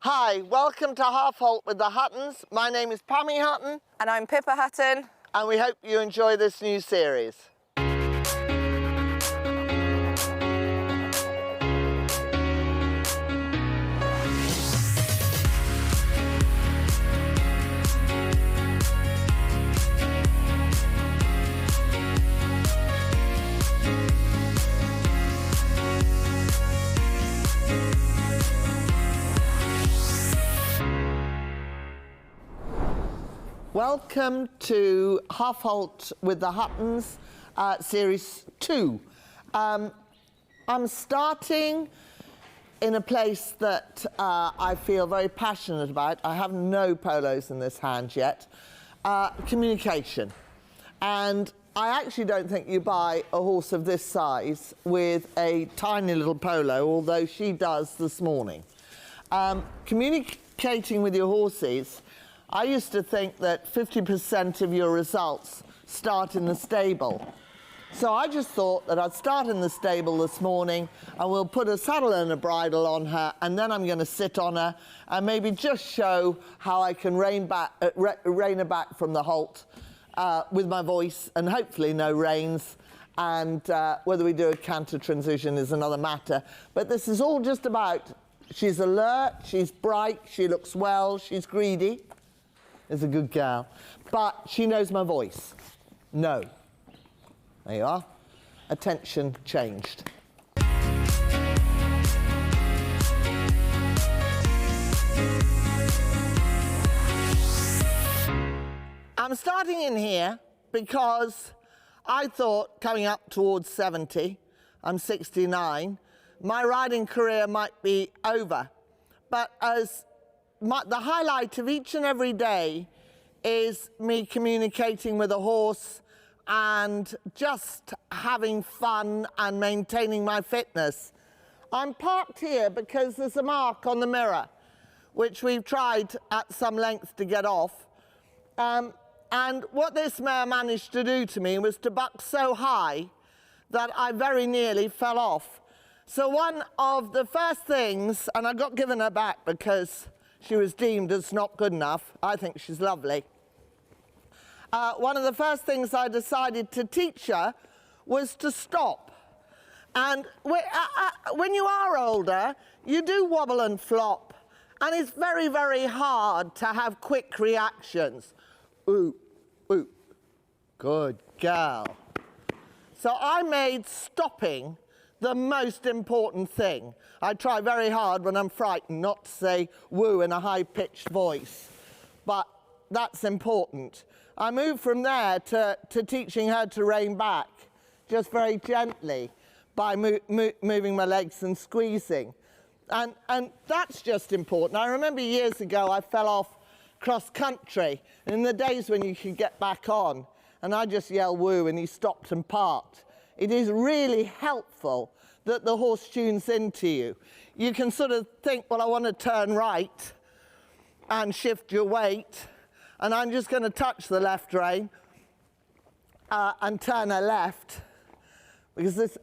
Hi, welcome to Half Halt with the Huttons. My name is Pammy Hutton. And I'm Pippa Hutton. And we hope you enjoy this new series. Welcome to Half Halt with the Huttons, Series 2. I'm starting in a place that I feel very passionate about. I have no polos in this hand yet. Communication. And I actually don't think you buy a horse of this size with a tiny little polo, although she does this morning. Communicating with your horses, I used to think that 50% of your results start in the stable. So I just thought that I'd start in the stable this morning and we'll put a saddle and a bridle on her, and then I'm going to sit on her and maybe just show how I can rein her back from the halt with my voice and hopefully no reins. And whether we do a canter transition is another matter. But this is all just about, she's alert, she's bright, she looks well, she's greedy. Is a good gal, but she knows my voice. No. There you are. Attention changed. I'm starting in here because I thought coming up towards 70, I'm 69, my riding career might be over. But as the highlight of each and every day is me communicating with a horse and just having fun and maintaining my fitness. I'm parked here because there's a mark on the mirror, which we've tried at some length to get off. And what this mare managed to do to me was to buck so high that I very nearly fell off. So one of the first things, and I got given her back because she was deemed as not good enough. I think she's lovely. One of the first things I decided to teach her was to stop. And when you are older, you do wobble and flop. And it's very, very hard to have quick reactions. Ooh, ooh, good gal. So I made stopping the most important thing. I try very hard when I'm frightened not to say woo in a high-pitched voice, but that's important. I moved from there to teaching her to rein back, just very gently, by moving my legs and squeezing. And that's just important. I remember years ago I fell off cross-country, and in the days when you could get back on, and I just yelled woo and he stopped and parked. It is really helpful that the horse tunes into you. You can sort of think, well, I want to turn right and shift your weight, and I'm just going to touch the left rein and turn her left, because this.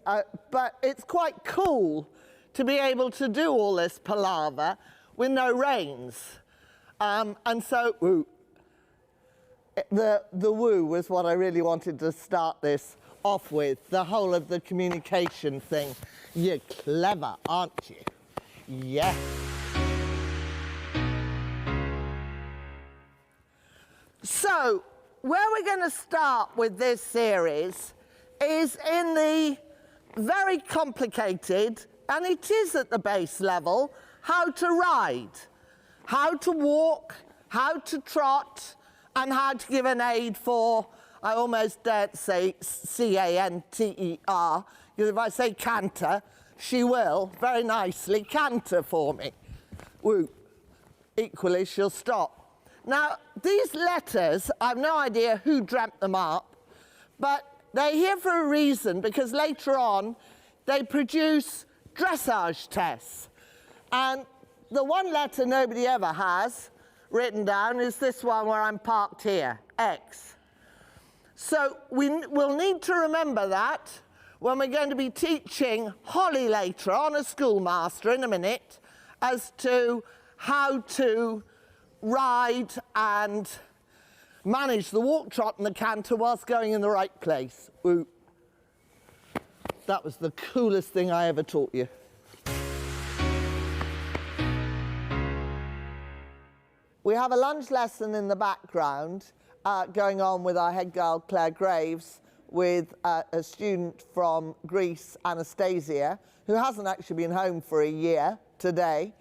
But it's quite cool to be able to do all this palaver with no reins, and so woo. The woo was what I really wanted to start this off with, the whole of the communication thing. You're clever, aren't you? Yes. So, where we're going to start with this series is in the very complicated, and it is at the base level, how to ride, how to walk, how to trot, and how to give an aid for, I almost daren't say C-A-N-T-E-R, because if I say canter, she will very nicely canter for me. Woo. Equally, she'll stop. Now, these letters, I've no idea who dreamt them up, but they're here for a reason, because later on, they produce dressage tests. And the one letter nobody ever has written down is this one where I'm parked here, X. So we'll need to remember that when we're going to be teaching Holly later on, a schoolmaster in a minute, as to how to ride and manage the walk, trot and the canter whilst going in the right place. Ooh. That was the coolest thing I ever taught you. We have a lunge lesson in the background going on with our head girl, Claire Graves, with a student from Greece, Anastasia, who hasn't actually been home for a year today.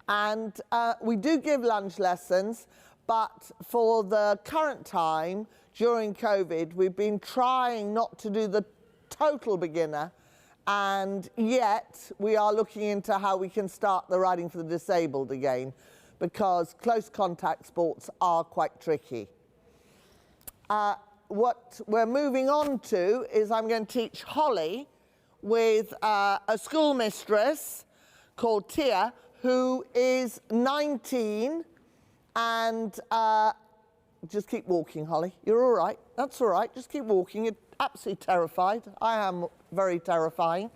And we do give lunge lessons, but for the current time, during COVID, we've been trying not to do the total beginner, and yet we are looking into how we can start the riding for the disabled again, because close contact sports are quite tricky. What we're moving on to is I'm going to teach Holly with a schoolmistress called Tia, who is 19, and just keep walking, Holly. You're all right. That's all right. Just keep walking. You're absolutely terrified. I am very terrifying.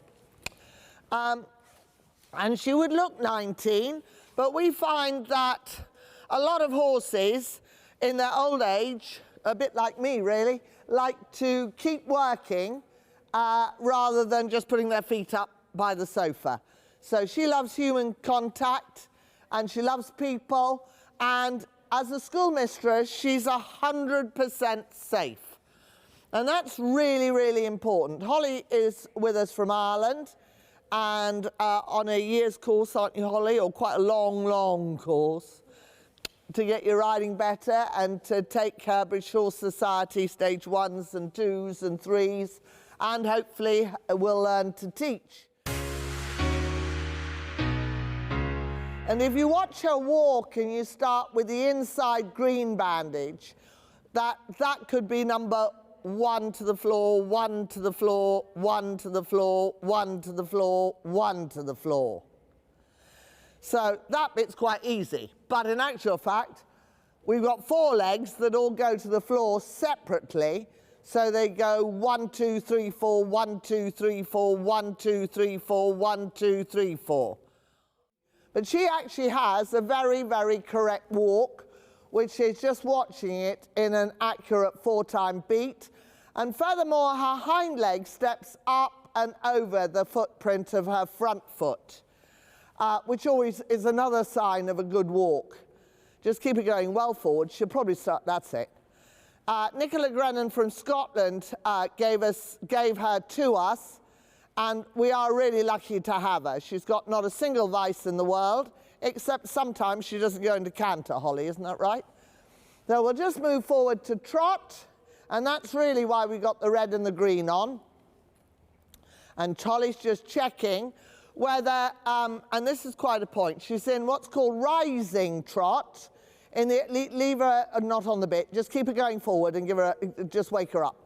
And she would look 19, but we find that a lot of horses in their old age, a bit like me really, like to keep working rather than just putting their feet up by the sofa. So she loves human contact and she loves people, and as a schoolmistress, she's 100% safe. And that's really, really important. Holly is with us from Ireland, and on a year's course, aren't you, Holly? Or quite a long, long course to get your riding better and to take her British Horse Society stage 1s and 2s and 3s, and hopefully will learn to teach. And if you watch her walk and you start with the inside green bandage, that could be number 1 to the floor, 1 to the floor, 1 to the floor, 1 to the floor, 1 to the floor. So that bit's quite easy. But in actual fact, we've got 4 legs that all go to the floor separately. So they go 1, 2, 3, 4, 1, 2, 3, 4, 1, 2, 3, 4, 1, 2, 3, 4. But she actually has a very, very correct walk, which is just watching it in an accurate 4-time beat. And furthermore, her hind leg steps up and over the footprint of her front foot, which always is another sign of a good walk. Just keep it going well forward. She'll probably start, that's it. Nicola Grennan from Scotland gave her to us, and we are really lucky to have her. She's got not a single vice in the world, except sometimes she doesn't go into canter, Holly, isn't that right? So we'll just move forward to trot, and that's really why we got the red and the green on. And Holly's just checking whether, and this is quite a point, she's in what's called rising trot. Leave her not on the bit, just keep her going forward and give her just wake her up.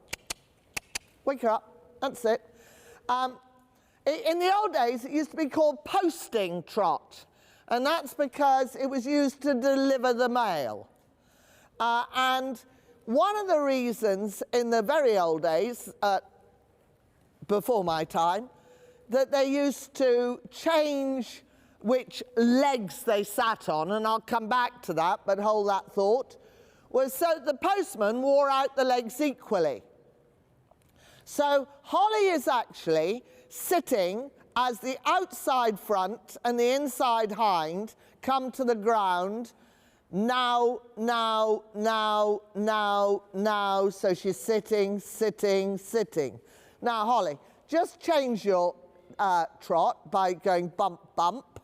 Wake her up, that's it. In the old days, it used to be called posting trot, and that's because it was used to deliver the mail. And one of the reasons in the very old days, before my time, that they used to change which legs they sat on, and I'll come back to that, but hold that thought, was so the postman wore out the legs equally. So Holly is actually sitting as the outside front and the inside hind come to the ground. Now, now, now, now, now. So she's sitting, sitting, sitting. Now, Holly, just change your trot by going bump, bump.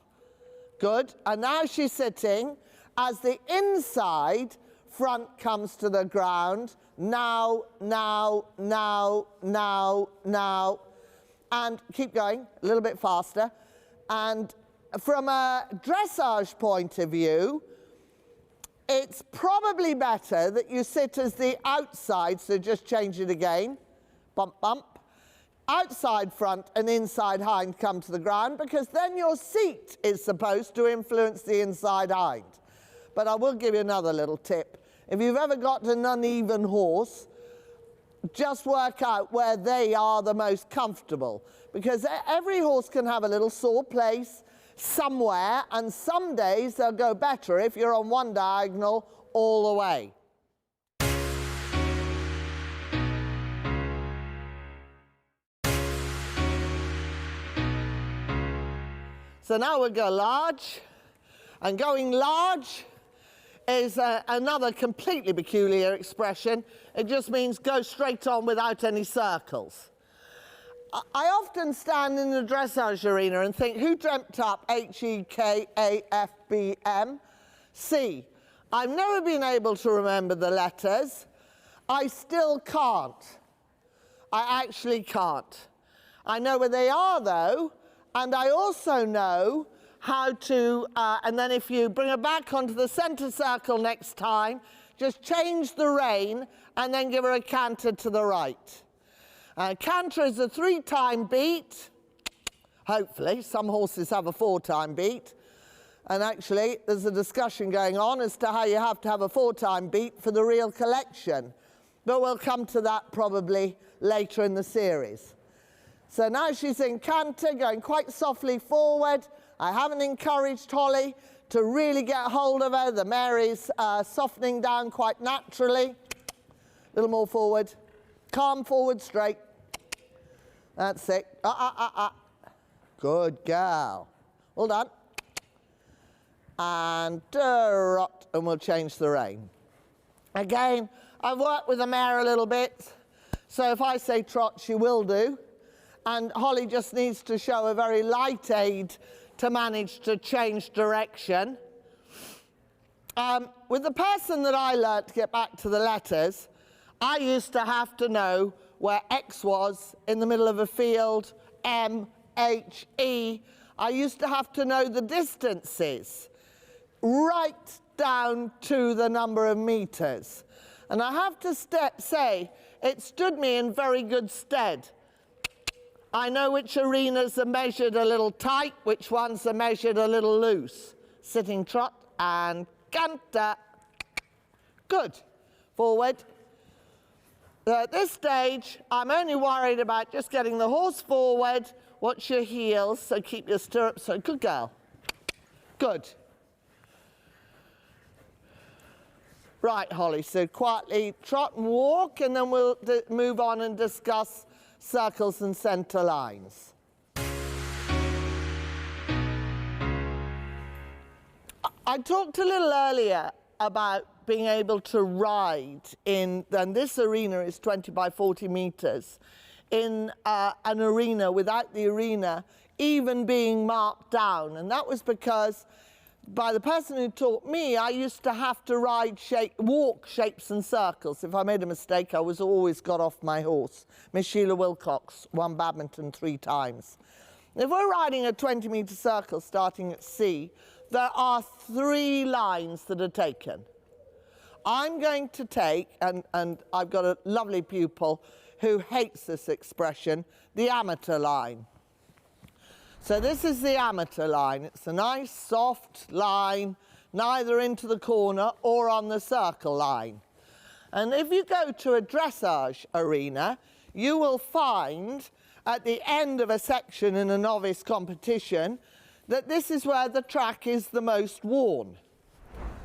Good. And now she's sitting as the inside front comes to the ground. Now, now, now, now, now. And keep going a little bit faster. And from a dressage point of view, it's probably better that you sit as the outside, so just change it again. Bump, bump. Outside front and inside hind come to the ground, because then your seat is supposed to influence the inside hind. But I will give you another little tip. If you've ever got an uneven horse, just work out where they are the most comfortable, because every horse can have a little sore place. somewhere, and some days they'll go better if you're on one diagonal all the way. So now we'll go large, and going large is another completely peculiar expression. It just means go straight on without any circles. I often stand in the dressage arena and think, who dreamt up H-E-K-A-F-B-M? C. I've never been able to remember the letters. I still can't. I actually can't. I know where they are, though, and I also know how to, and then if you bring her back onto the center circle next time, just change the rein and then give her a canter to the right. Canter is a 3-time beat, hopefully. Some horses have a 4-time beat. And actually, there's a discussion going on as to how you have to have a 4-time beat for the real collection. But we'll come to that probably later in the series. So now she's in canter, going quite softly forward. I haven't encouraged Holly to really get hold of her. The mare is softening down quite naturally. A little more forward. Calm forward, straight. That's it. Good girl. Well done. And trot, and we'll change the rein. Again, I've worked with the mare a little bit, so if I say trot, she will do. And Holly just needs to show a very light aid to manage to change direction. With the person that I learnt, to get back to the letters, I used to have to know where X was in the middle of a field, M, H, E. I used to have to know the distances, right down to the number of meters. And I have to say, it stood me in very good stead. I know which arenas are measured a little tight, which ones are measured a little loose. Sitting trot and canter. Good. Forward. At this stage, I'm only worried about just getting the horse forward. Watch your heels, so keep your stirrups. So good girl. Good. Right, Holly, so quietly trot and walk, and then we'll move on and discuss circles and center lines. I talked a little earlier about being able to ride in, and this arena is 20 by 40 meters, in an arena without the arena even being marked down. And that was because by the person who taught me, I used to have to walk shapes and circles. If I made a mistake, I was always got off my horse. Miss Sheila Wilcox won badminton 3 times. If we're riding a 20-meter circle starting at C, there are 3 lines that are taken. I'm going to take, and I've got a lovely pupil who hates this expression, the amateur line. So this is the amateur line. It's a nice soft line, neither into the corner or on the circle line. And if you go to a dressage arena, you will find at the end of a section in a novice competition that this is where the track is the most worn.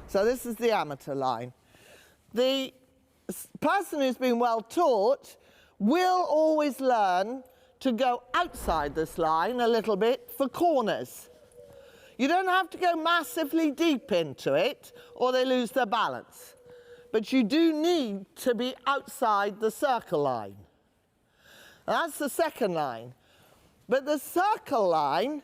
So this is the amateur line. The person who's been well taught will always learn to go outside this line a little bit for corners. You don't have to go massively deep into it or they lose their balance. But you do need to be outside the circle line. That's the second line. But the circle line,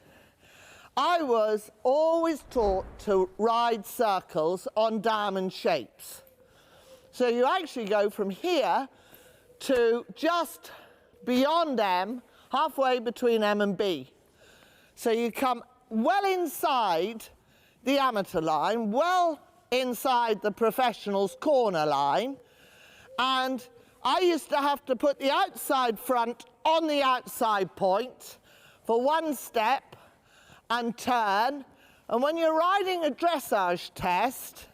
I was always taught to ride circles on diamond shapes. So you actually go from here to just beyond M, halfway between M and B. So you come well inside the amateur line, well inside the professional's corner line, and I used to have to put the outside front on the outside point for 1 step and turn. And when you're riding a dressage test,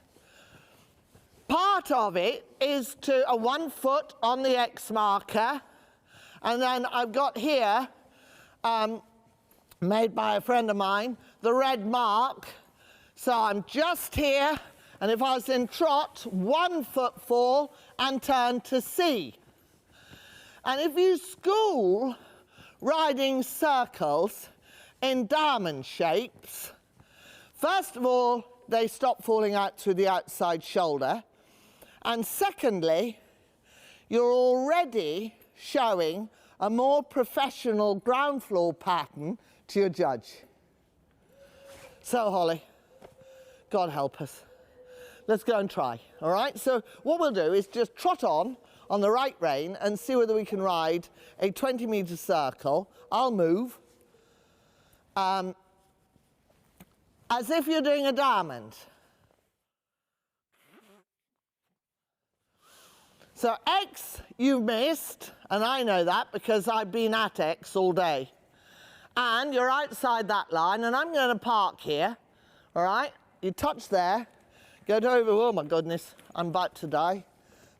part of it is to a 1 foot on the X marker, and then I've got here, made by a friend of mine, the red mark. So I'm just here, and if I was in trot, 1 foot fall and turn to C. And if you school riding circles in diamond shapes, first of all, they stop falling out through the outside shoulder. And secondly, you're already showing a more professional ground floor pattern to your judge. So, Holly, God help us. Let's go and try, all right? So what we'll do is just trot on the right rein and see whether we can ride a 20-metre circle. I'll move as if you're doing a diamond. So X you've missed, and I know that because I've been at X all day. And you're outside that line, and I'm going to park here, all right? You touch there, go over, oh my goodness, I'm about to die.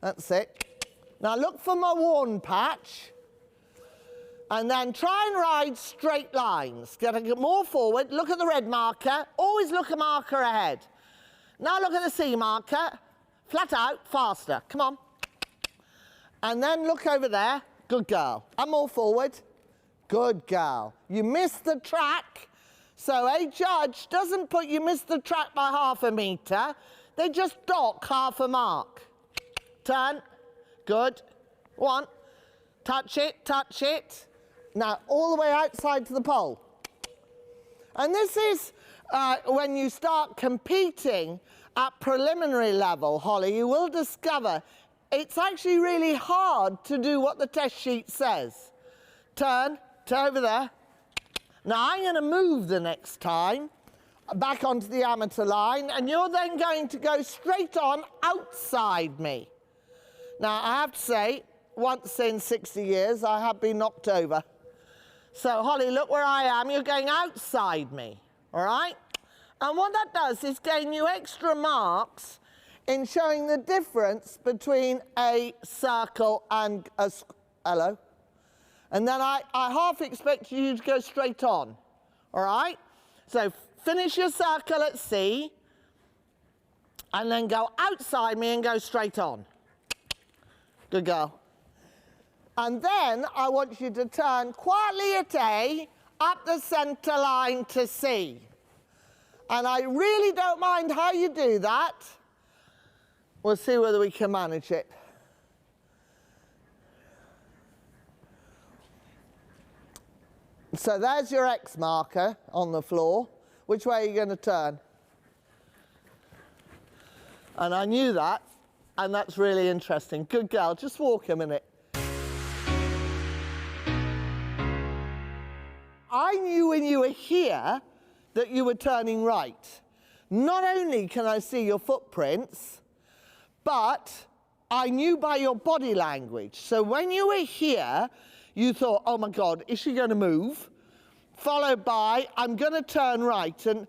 That's it. Now look for my worn patch, and then try and ride straight lines. Get more forward, look at the red marker, always look a marker ahead. Now look at the C marker, flat out, faster, come on. And then look over there, good girl. And more forward, good girl. You missed the track, so a judge doesn't put you missed the track by half a metre, they just dock half a mark. Turn, good, 1, touch it. Now all the way outside to the pole. And this is when you start competing at preliminary level, Holly, you will discover it's actually really hard to do what the test sheet says. Turn over there. Now I'm going to move the next time back onto the amateur line, and you're then going to go straight on outside me. Now I have to say, once in 60 years I have been knocked over. So Holly, look where I am, you're going outside me, all right? And what that does is gain you extra marks in showing the difference between a circle and a... Hello? And then I half expect you to go straight on, all right? So finish your circle at C, and then go outside me and go straight on. Good girl. And then I want you to turn quietly at A, up the centre line to C. And I really don't mind how you do that. We'll see whether we can manage it. So there's your X marker on the floor. Which way are you going to turn? And I knew that, and that's really interesting. Good girl, just walk a minute. I knew when you were here that you were turning right. Not only can I see your footprints, but I knew by your body language. So when you were here, you thought, oh my God, is she going to move? Followed by, I'm going to turn right. And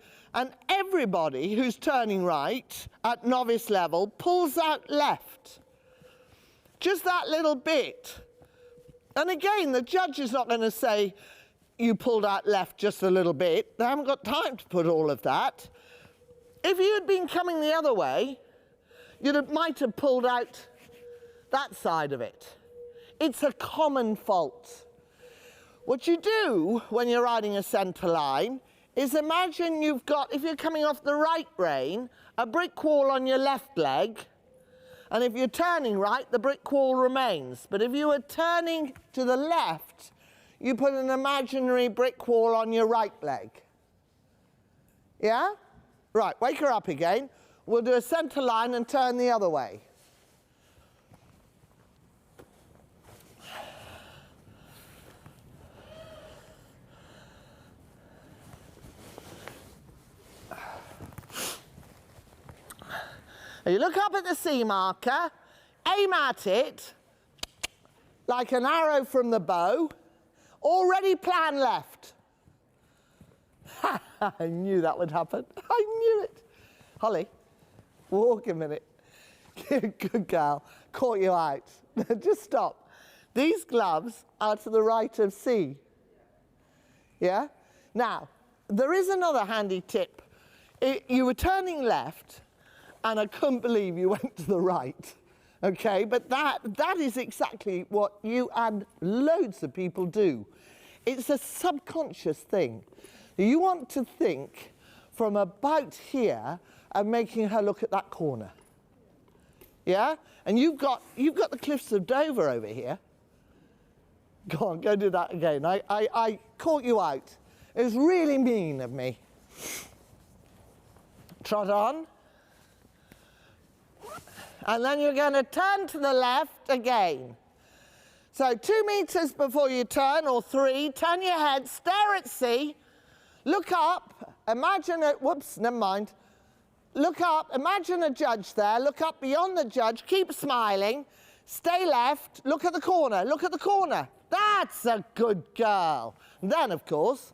everybody who's turning right at novice level pulls out left. Just that little bit. And again, the judge is not going to say, you pulled out left just a little bit. They haven't got time to put all of that. If you had been coming the other way, might have pulled out that side of it. It's a common fault. What you do when you're riding a centre line is imagine you've got, if you're coming off the right rein, a brick wall on your left leg, and if you're turning right, the brick wall remains. But if you were turning to the left, you put an imaginary brick wall on your right leg. Yeah? Right, wake her up again. We'll do a centre line and turn the other way. You look up at the C marker, aim at it like an arrow from the bow, already plan left. I knew that would happen. I knew it. Holly, walk a minute. Good girl. Caught you out. Just stop. These gloves are to the right of C. Yeah? Now, there is another handy tip. You were turning left, and I couldn't believe you went to the right. Okay, but that is exactly what you and loads of people do. It's a subconscious thing. You want to think from about here and making her look at that corner. Yeah? And you've got the cliffs of Dover over here. Go on, go do that again. I caught you out. It was really mean of me. Trot on. And then you're going to turn to the left again. So 2 meters before you turn, or 3, turn your head, stare at sea, look up, imagine it, whoops, never mind. Look up, imagine a judge there, look up beyond the judge, keep smiling, stay left, look at the corner, look at the corner. That's a good girl. And then, of course,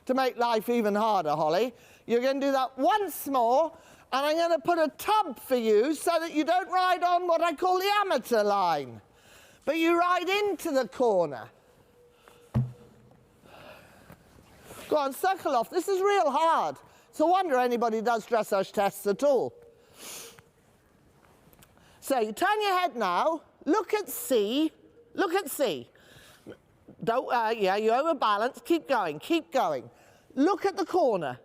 to make life even harder, Holly, you're going to do that once more, and I'm going to put a tub for you so that you don't ride on what I call the amateur line, but you ride into the corner. Go on, circle off. This is real hard. It's a wonder anybody does dressage tests at all. So you turn your head now, look at sea, look at sea. Don't, yeah, you overbalance, keep going, keep going. Look at the corner,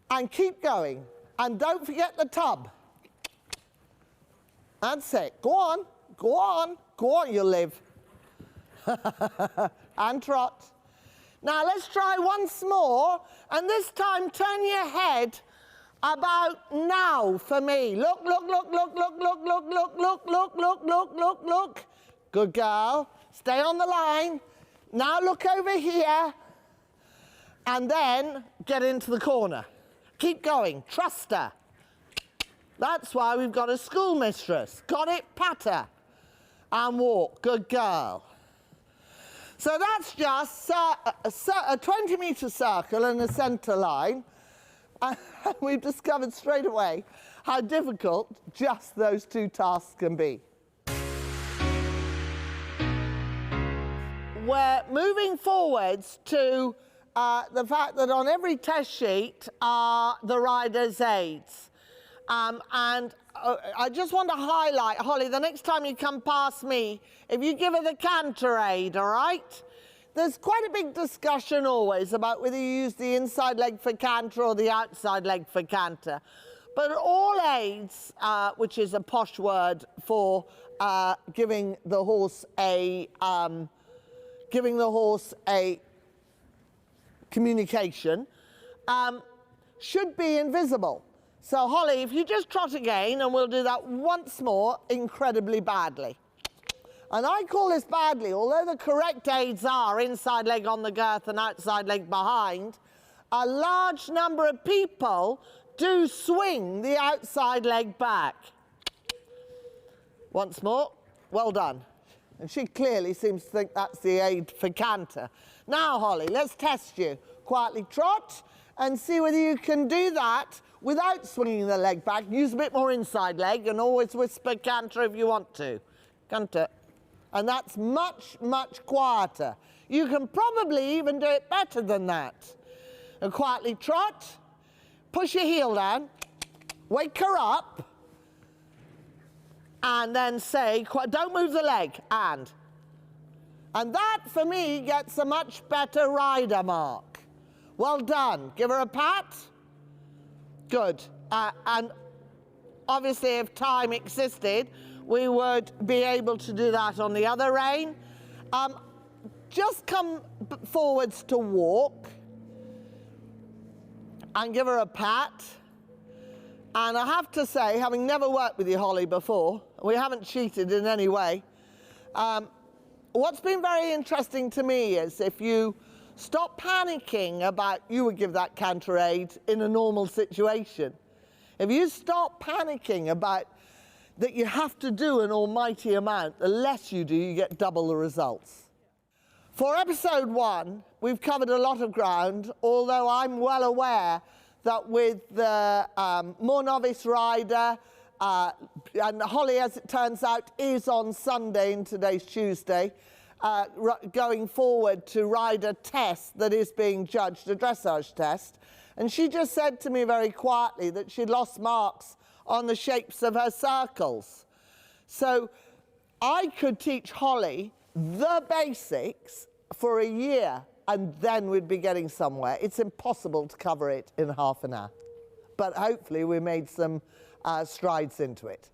and keep going. And don't forget the tub. That's it. Go on, go on, go on, you'll live. And trot. Now let's try once more, and this time turn your head about now for me. Look, look, look, look, look, look, look, look, look, look, look, look, look, look. Good girl. Stay on the line. Now look over here, and then get into the corner. Keep going, trust her. That's why we've got a schoolmistress. Got it, patter. And walk, good girl. So that's just a 20-meter circle and a centre line. And we've discovered straight away how difficult just those 2 tasks can be. We're moving forwards to the fact that on every test sheet are the rider's aids. And I just want to highlight, Holly, the next time you come past me, if you give her the canter aid, all right? There's quite a big discussion always about whether you use the inside leg for canter or the outside leg for canter. But all aids, which is a posh word for giving the horse a communication, should be invisible. So Holly, if you just trot again, and we'll do that once more incredibly badly. And I call this badly, although the correct aids are inside leg on the girth and outside leg behind, a large number of people do swing the outside leg back. Once more, well done. And she clearly seems to think that's the aid for canter. Now, Holly, let's test you. Quietly trot and see whether you can do that without swinging the leg back. Use a bit more inside leg and always whisper canter if you want to. Canter. And that's much, much quieter. You can probably even do it better than that. And quietly trot, push your heel down, wake her up, and then say, don't move the leg, and that, for me, gets a much better rider mark. Well done. Give her a pat. Good. And obviously, if time existed, we would be able to do that on the other rein. Just come forwards to walk and give her a pat. And I have to say, having never worked with you, Holly, before, we haven't cheated in any way. What's been very interesting to me is if you stop panicking about you would give that canter aid in a normal situation. If you stop panicking about that you have to do an almighty amount, the less you do, you get double the results. For episode 1, we've covered a lot of ground, although I'm well aware that with the more novice rider, and Holly, as it turns out, is on Sunday and today's Tuesday, going forward to ride a test that is being judged, a dressage test. And she just said to me very quietly that she'd lost marks on the shapes of her circles. So I could teach Holly the basics for a year and then we'd be getting somewhere. It's impossible to cover it in half an hour. But hopefully we made some strides into it.